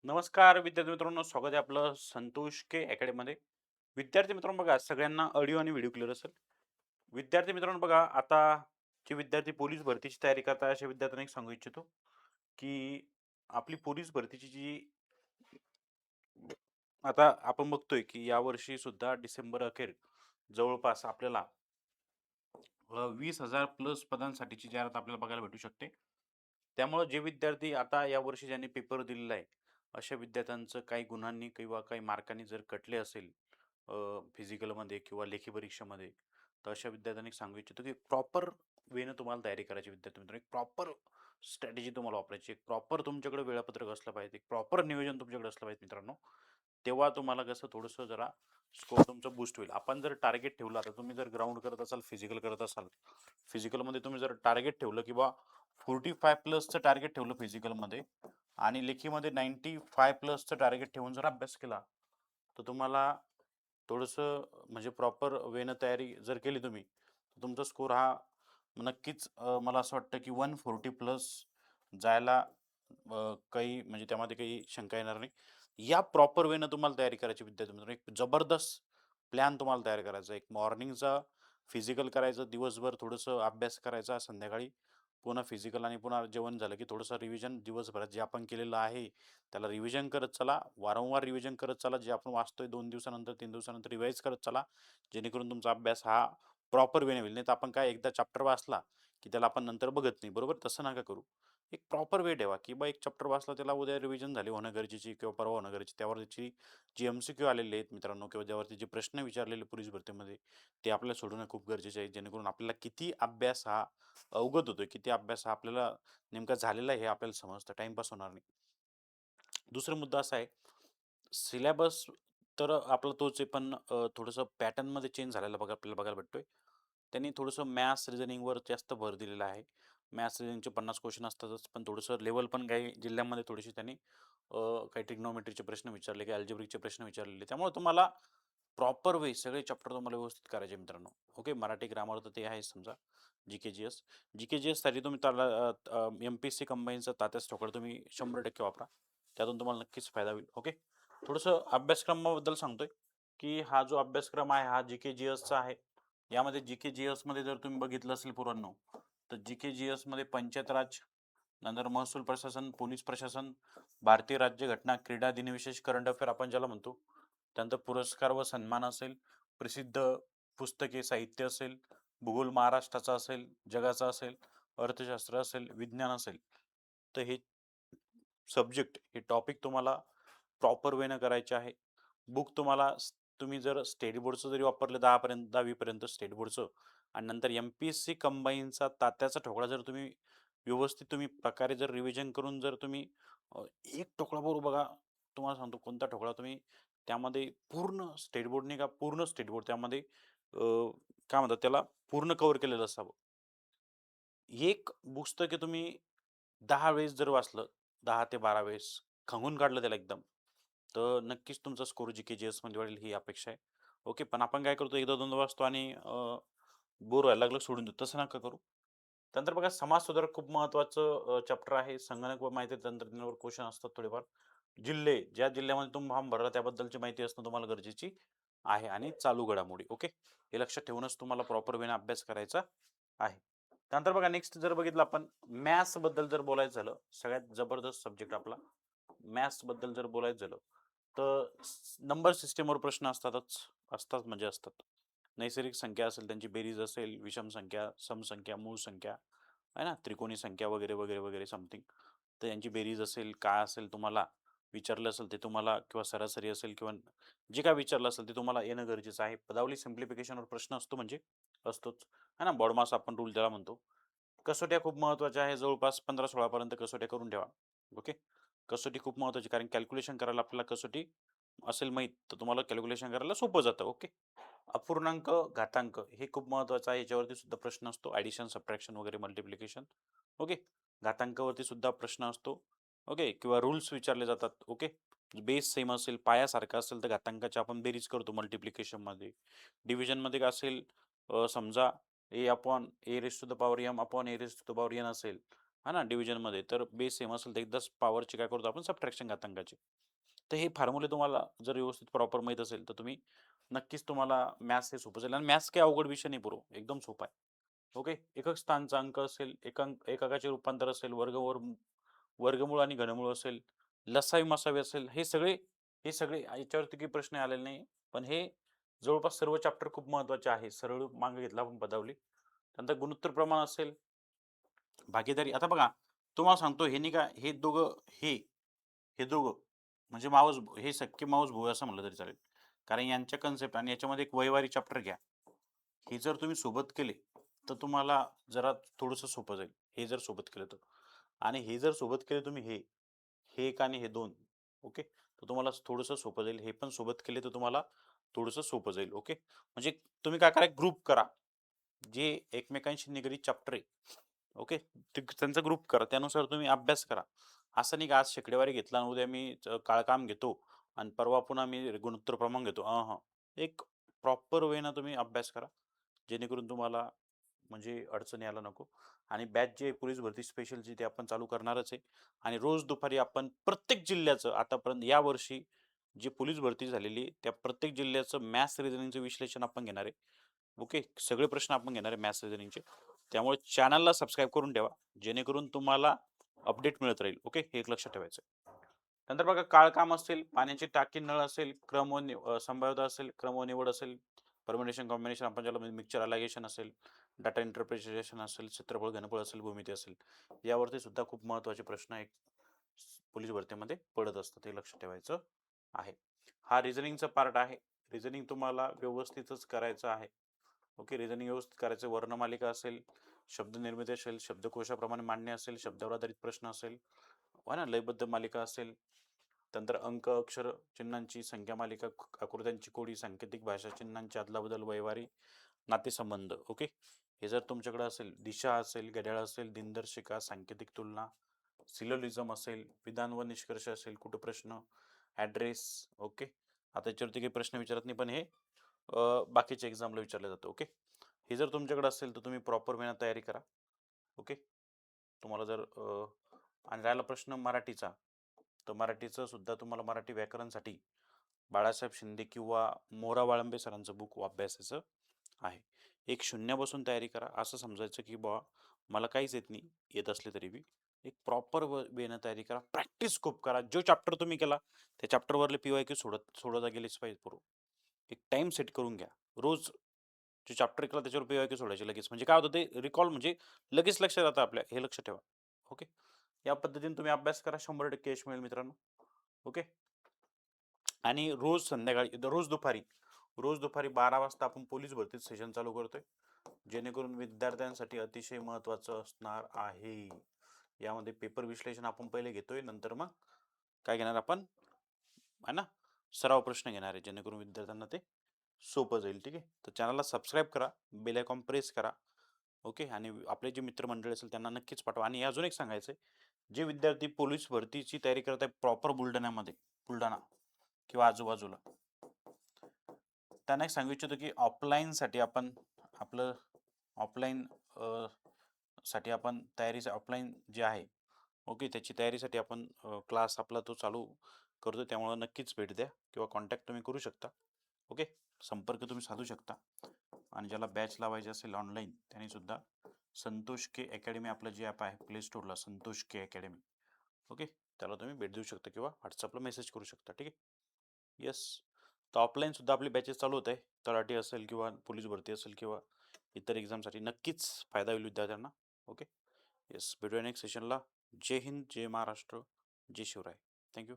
नमस्कार विद्यार्थी मित्रांनो, स्वागत आहे आपलं संतोष के अकॅडमीमध्ये. विद्यार्थी मित्रांनो बघा, सगळ्यांना ऑडिओ आणि व्हिडिओ क्लिअर असेल. विद्यार्थी मित्रांनो बघा, आता जे विद्यार्थी पोलीस भरतीची तयारी करतात अशा विद्यार्थ्यांना एक सांगू इच्छितो, की आपली पोलीस भरतीची जी आता आपण बघतोय, की यावर्षी सुद्धा डिसेंबर अखेर जवळपास आपल्याला 20,000 प्लस पदांसाठीची जाहिरात आपल्याला बघायला भेटू शकते. त्यामुळे जे विद्यार्थी आता यावर्षी ज्यांनी पेपर दिलेला आहे, अशा विद्यार्थ्यांचं काही गुणांनी किंवा काही मार्कांनी जर कटले असेल फिजिकलमध्ये किंवा लेखी परीक्षेमध्ये, तर अशा विद्यार्थ्यांनी सांगू इच्छितो, की प्रॉपर वेनं तुम्हाला तयारी करायची विद्यार्थी मित्रांनो. एक प्रॉपर स्ट्रॅटेजी तुम्हाला वापरायची. एक प्रॉपर तुमच्याकडे वेळापत्रक असलं पाहिजे. एक प्रॉपर नियोजन तुमच्याकडे असलं पाहिजे मित्रांनो. तेव्हा तुम्हाला कसं थोडंसं जरा स्कोर तुमचा बूस्ट होईल. आपण जर टार्गेट ठेवलं, आता तुम्ही जर ग्राउंड करत असाल, फिजिकल करत असाल, फिजिकलमध्ये तुम्ही जर टार्गेट ठेवलं किंवा 45 प्लसचं टार्गेट ठेवलं फिजिकलमध्ये आणि लेखीमध्ये 95 प्लसचं टार्गेट ठेवून जर अभ्यास केला, तर तुम्हाला थोडंसं म्हणजे प्रॉपर वेनं तयारी जर केली तुम्ही, तर तुमचा स्कोर हा नक्कीच मला असं वाटतं की 140 प्लस जायला काही म्हणजे त्यामध्ये काही शंका येणार नाही. या प्रॉपर वेनं तुम्हाला तयारी करायची विद्यार्थी मित्रांनो. एक जबरदस्त प्लॅन तुम्हाला तयार करायचा. एक मॉर्निंगचा फिजिकल करायचं, दिवसभर थोडंसं अभ्यास करायचा, संध्याकाळी पुन्हा फिजिकल आणि पुन्हा जेवण झालं की थोडंसं रिव्हिजन दिवसभरात जे आपण केलेलं आहे, त्याला रिव्हिजन करत चला. वारंवार रिव्हिजन करत चला. जे आपण वाचतोय 2 दिवसानंतर, 3 दिवसानंतर रिवाईज करत चला. जेणेकरून तुमचा अभ्यास हा प्रॉपर वेने होईल. नाहीतर आपण काय एकदा चॅप्टर वाचला, की त्याला आपण नंतर बघत नाही. बरोबर? तसं नका करू. एक प्रॉपर वे ठेवा, की एक चॅप्टर वाचला त्याला उद्या रिव्हिजन झाली होणं गरजेची किंवा परवा होणं गरजेची. त्यावरची जी एम-सी-क्यू आलेले आहेत मित्रांनो किंवा त्यावरती जे प्रश्न विचारलेले पोलीस भरतीमध्ये, ते आपल्याला सोडवणं खूप गरजेचे आहे. जेणेकरून आपल्याला किती अभ्यास हा अवगत होतोय, किती अभ्यास हा आपल्याला नेमका झालेला आहे हे आपल्याला समजतं. टाईमपास होणार नाही. दुसरा मुद्दा असा आहे, सिलॅबस तर आपला तोच आहे, पण थोडंसं पॅटर्नमध्ये चेंज झालेला आपल्याला बघायला भेटतोय. त्यांनी थोडंसं मॅथ्स, रिझनिंगवर जास्त भर दिलेला आहे. मॅथ्स, रिझनिंगचे 50 क्वेश्चन असतातच, पण थोडंसं लेव्हल पण काही जिल्ह्यांमध्ये थोडीशी त्यांनी काही ट्रिग्नोमेट्रीचे प्रश्न विचारले, काही अल्जेब्रिकचे प्रश्न विचारलेले. त्यामुळे तुम्हाला प्रॉपर वे सगळे चॅप्टर तुम्हाला व्यवस्थित करायचे मित्रांनो. ओके. मराठी ग्रामर तर ते आहे समजा. जी-के, जी-एस. जी-के, जी-एससाठी तुम्ही त्याला एम-पी-एस-सी कंबाईनचा तात्या स्टोकडं तुम्ही 100% वापरा. त्यातून तुम्हाला नक्कीच फायदा होईल. ओके. थोडंसं अभ्यासक्रमाबद्दल सांगतोय, की हा जो अभ्यासक्रम आहे हा जी-के, जी-एसचा आहे. यामध्ये जी-के, जी-एसमध्ये जर तुम्ही बघितलं असेल पोरांनो, तर जी-के, जी-एसमध्ये पंचायत राज, नंतर महसूल प्रशासन, पोलीस प्रशासन, भारतीय राज्यघटना, क्रीडा, दिनविशेष, करंट अफेअर आपण ज्याला म्हणतो. त्यानंतर पुरस्कार व सन्मान असेल, प्रसिद्ध पुस्तके, साहित्य असेल, भूगोल महाराष्ट्राचा असेल, जगाचा असेल, अर्थशास्त्र असेल, विज्ञान असेल. तर हे सब्जेक्ट, हे टॉपिक तुम्हाला प्रॉपर वेनं करायचे आहे. बुक तुम्हाला तुम्ही जर स्टेट बोर्डचं जरी वापरलं 10 पर्यंत स्टेट बोर्डचं आणि नंतर एम-पी-एस-सी कंबाईनचा तात्याचा ठोकळा जर तुम्ही व्यवस्थित तुम्ही प्रकारे जर रिव्हिजन करून जर तुम्ही एक ठोकळा बरोबर बघा, तुम्हाला सांगतो कोणता ठोकळा तुम्ही त्यामध्ये पूर्ण स्टेट बोर्डने का पूर्ण स्टेट बोर्ड त्यामध्ये काय म्हणतात त्याला पूर्ण कव्हर केलेलं असावं. एक पुस्तक तुम्ही 10 वेळेस जर वाचलं, 10 ते 12 वेळेस, खंगून काढलं त्याला एकदम, तर नक्कीच तुमचा स्कोर जी-के, जी-एसमध्ये वाढेल ही अपेक्षा आहे. ओके. पण आपण काय करतो एकदा दोनदा वाचतो आणि बोर व्हायला लागलं सोडून देतो. तसं नका करू. त्यानंतर बघा समाज सुधारक खूप महत्त्वाचं चॅप्टर आहे. संगणक व माहिती तंत्रज्ञानावर क्वेश्चन असतात थोडेफार. जिल्हे, ज्या जिल्ह्यामध्ये तुम्ही फॉर्म भरला त्याबद्दलची माहिती असणं तुम्हाला गरजेची आहे आणि चालू घडामोडी. ओके. हे लक्षात ठेवूनच तुम्हाला प्रॉपर वेने अभ्यास करायचा आहे. त्यानंतर बघा नेक्स्ट जर बघितलं आपण मॅथ्सबद्दल जर बोलायचं झालं, सगळ्यात जबरदस्त सब्जेक्ट आपला. मॅथ्सबद्दल जर बोलायचं झालं, तर नंबर सिस्टमवर प्रश्न असतातच. असतात म्हणजे असतात. नैसर्गिक संख्या असेल, त्यांची बेरीज असेल, विषम संख्या, समसंख्या, मूळ संख्या, आहे ना, त्रिकोणी संख्या वगैरे, वगैरे, वगैरे समथिंग. तर यांची बेरीज असेल, काय असेल तुम्हाला विचारलं असेल ते तुम्हाला किंवा सरासरी असेल किंवा जे काय विचारलं असेल ते तुम्हाला येणं गरजेचं आहे. पदावली सिम्प्लिफिकेशनवर प्रश्न असतो म्हणजे असतोच. आहे ना, बॉडमास आपण रूल त्याला म्हणतो. कसोट्या खूप महत्त्वाच्या आहे. जवळपास 15-16 पर्यंत कसोट्या करून ठेवा. ओके. कसोटी खूप महत्त्वाची कारण कॅल्क्युलेशन करायला आपल्याला कसोटी असेल माहीत, तर तुम्हाला कॅल्क्युलेशन करायला सोपं जातं. ओके. अपूर्णांक, घातांक हे खूप महत्त्वाचं आहे. याच्यावरती सुद्धा प्रश्न असतो. ॲडिशन, सबट्रॅक्शन वगैरे मल्टिप्लिकेशन. ओके. घातांकावरती सुद्धा प्रश्न असतो. ओके. किंवा रूल्स विचारले जातात. ओके. बेस सेम असेल, पायासारखा असेल, तर घातांकाची आपण बेरीज करतो मल्टिप्लिकेशनमध्ये. डिव्हिजनमध्ये काय असेल समजा a upon a raise to the power m upon a raise to the power n असेल, हां ना, डिव्हिजनमध्ये तर बेस सेम असेल तर एकदाच पॉवरची काय करतो आपण सबट्रॅक्शन घातांकाची. तर हे फॉर्म्युले तुम्हाला जर व्यवस्थित प्रॉपर माहीत असेल, तर तुम्ही नक्कीच तुम्हाला मॅथ्स हे सोपं जाईल आणि मॅथ्स काही अवघड विषय नाही ब्रो, एकदम सोपा आहे. ओके. एकक स्थानचा अंक असेल, एककाचे रूपांतर असेल, वर्गमूळ आणि घनमूळ असेल, लसावी-मसावी असेल, हे सगळे याच्यावरती काही प्रश्न आलेले नाही. पण हे जवळपास सर्व चॅप्टर खूप महत्त्वाचे आहे. सरळ मागे घेतला आपण पदावली. त्यानंतर गुणोत्तर प्रमाण असेल, भागीदारी. आता बघा, तुम्हाला सांगतो हे नाही का, हे हे दोघं म्हणजे हे सख्खे मावस भाऊ असं म्हटलं तरी चालेल. कारण यांच्या कन्सेप्ट आणि याच्यामध्ये एक वैवारी चॅप्टर घ्या. हे जर तुम्ही सोबत केले, तर तुम्हाला जरा थोडंसं सोपं जाईल. हे जर सोबत केलं तर. आणि हे जर सोबत केले तुम्ही हे 1 आणि हे 2 ओके. तर तुम्हाला थोडंसं सोपं जाईल. हे पण सोबत केले तर तुम्हाला थोडंसं सोपं जाईल. ओके. म्हणजे तुम्ही काय करा, ग्रुप करा. जे एकमेकांशी निगडीत चॅप्टर आहे. ओके. त्यांचा ग्रुप करा. त्यानुसार तुम्ही अभ्यास करा. असं नाही का आज शेकडेवारी घेतला आणि उद्या मी काळकाम घेतो आणि परवा पुन्हा मी गुणोत्तर प्रमाण घेतो. एक प्रॉपर वेनं तुम्ही अभ्यास करा. जेणेकरून तुम्हाला म्हणजे अडचण यायला नको. आणि बॅच जे पोलीस भरती स्पेशलची ते आपण चालू करणारच आहे. आणि रोज दुपारी आपण प्रत्येक जिल्ह्याचं आतापर्यंत यावर्षी जी पोलीस भरती झालेली त्या प्रत्येक जिल्ह्याचं मॅथ्स रिझनिंगचं विश्लेषण आपण घेणार आहे. ओके. सगळे प्रश्न आपण घेणार आहे मॅथ्स रिझनिंगचे. त्यामुळे चॅनलला सबस्क्राईब करून ठेवा. जेणेकरून तुम्हाला अपडेट मिळत राहील. ओके. हे एक लक्षात ठेवायचं. नंतर बघा काळकाम असेल, पाण्याची टाकी, नळ असेल, संभाव्यता असेल, क्रम व निवड असेल, परम्युटेशन कॉम्बिनेशन आपण ज्याला मिक्सचर अलायगेशन असेल, डाटा इंटरप्रिटेशन असेल, क्षेत्रफळ घनफळ असेल, भूमिती असेल. यावरती सुद्धा खूप महत्त्वाचे प्रश्न एक पोलीस भरतीमध्ये पडत असतात. हे लक्षात ठेवायचं आहे. हा रिझनिंगचा पार्ट आहे. रिझनिंग तुम्हाला व्यवस्थितच करायचं आहे. ओके. रिझनिंग व्यवस्थित करायचं. वर्णमालिका असेल, शब्द निर्मिती असेल, शब्दकोशाप्रमाणे मांडणी असेल, शब्दावर आधारित प्रश्न असेल, हो ना, लयबद्ध मालिका असेल, नंतर अंक, अक्षर, चिन्हांची संख्या मालिका, आकृत्यांची कोडी, सांकेतिक भाषा, चिन्हांची अदलाबदल, व्यवहारी नातेसंबंध. ओके. हे जर तुमच्याकडे असेल, दिशा असेल, घड्याळ असेल, दिनदर्शिका, सांकेतिक तुलना, सिलोलिझम असेल, विधान व निष्कर्ष असेल, कुटप्रश्न, ॲड्रेस. ओके. आता याच्यावरती काही प्रश्न विचारत नाही, पण हे बाकीच्या एक्झामला विचारलं जातं. ओके. हे जर तुमच्याकडे असेल तर तुम्ही प्रॉपर वेळा तयारी करा. ओके. तुम्हाला जर आणि राहिला प्रश्न मराठीचा, तर मराठीचं सुद्धा तुम्हाला मराठी व्याकरणसाठी बाळासाहेब शिंदे किंवा मोरा वाळंबे सरांचं बुक अभ्यासाचं आहे. एक शून्यापासून तयारी करा. असं समजायचं की बुवा मला काहीच येत नाही, येत असले तरी बी एक प्रॉपर वेनं तयारी करा. प्रॅक्टिस खूप करा. जो चॅप्टर तुम्ही केला त्या चॅप्टरवरले PYQ सोडवता गेलेच पाहिजे बरोबर. एक टाइम सेट करून घ्या. रोज जो चॅप्टर केला त्याच्यावर PYQ सोडायचे लगेच. म्हणजे काय होतं ते रिकॉल म्हणजे लगेच लक्षात राहतं आपल्या. हे लक्षात ठेवा. ओके. या पद्धतीने तुम्ही अभ्यास करा. 100% यश मिळेल मित्रांनो. ओके. आणि रोज दुपारी 12 वाजता आपण पोलीस भरतीत सेशन चालू करतोय. जेणेकरून विद्यार्थ्यांसाठी अतिशय महत्त्वाचं असणार आहे. यामध्ये पेपर विश्लेषण आपण पहिले घेतोय. नंतर मग काय घेणार आपण? आहे ना? सराव प्रश्न घेणार आहे. जेणेकरून विद्यार्थ्यांना ते सोपं जाईल. ठीक आहे. तर चॅनलला सबस्क्राईब करा. बेल आयकॉन प्रेस करा. ओके. आणि आपले जे मित्रमंडळी असेल त्यांना नक्कीच पाठवा. आणि अजून एक सांगायचं आहे, जे विद्यार्थी पोलीस भरतीची तयारी करत आहे प्रॉपर बुलढाणा किंवा आजूबाजूला, त्यांना एक सांगू इच्छितो की ऑफलाईनसाठी आपण आपलं ऑफलाईन साठी आपण तयारीचं ऑफलाईन जे आहे ओके त्याची तयारीसाठी आपण क्लास आपला तो चालू करतो. त्यामुळे नक्कीच भेट द्या किंवा कॉन्टॅक्ट तुम्ही करू शकता. ओके. संपर्क तुम्ही साधू शकता. आणि ज्याला बॅच लावायची असेल ऑनलाईन त्यांनी सुद्धा संतोष के अकॅडमी आपलं जे ॲप आहे प्ले स्टोअरला संतोष के अकॅडमी ओके त्याला तुम्ही भेट देऊ शकता किंवा व्हॉट्सअपला मेसेज करू शकता. ठीक आहे. येस. तर ऑफलाईन सुद्धा आपली बॅचेस चालू होत आहे. तलाठी असेल किंवा पोलीस भरती असेल किंवा इतर एक्झामसाठी नक्कीच फायदा होईल विद्यार्थ्यांना. ओके. येस. भेटूया नेक्स्ट सेशनला. जय हिंद, जय महाराष्ट्र, जय शिवराय. थँक्यू.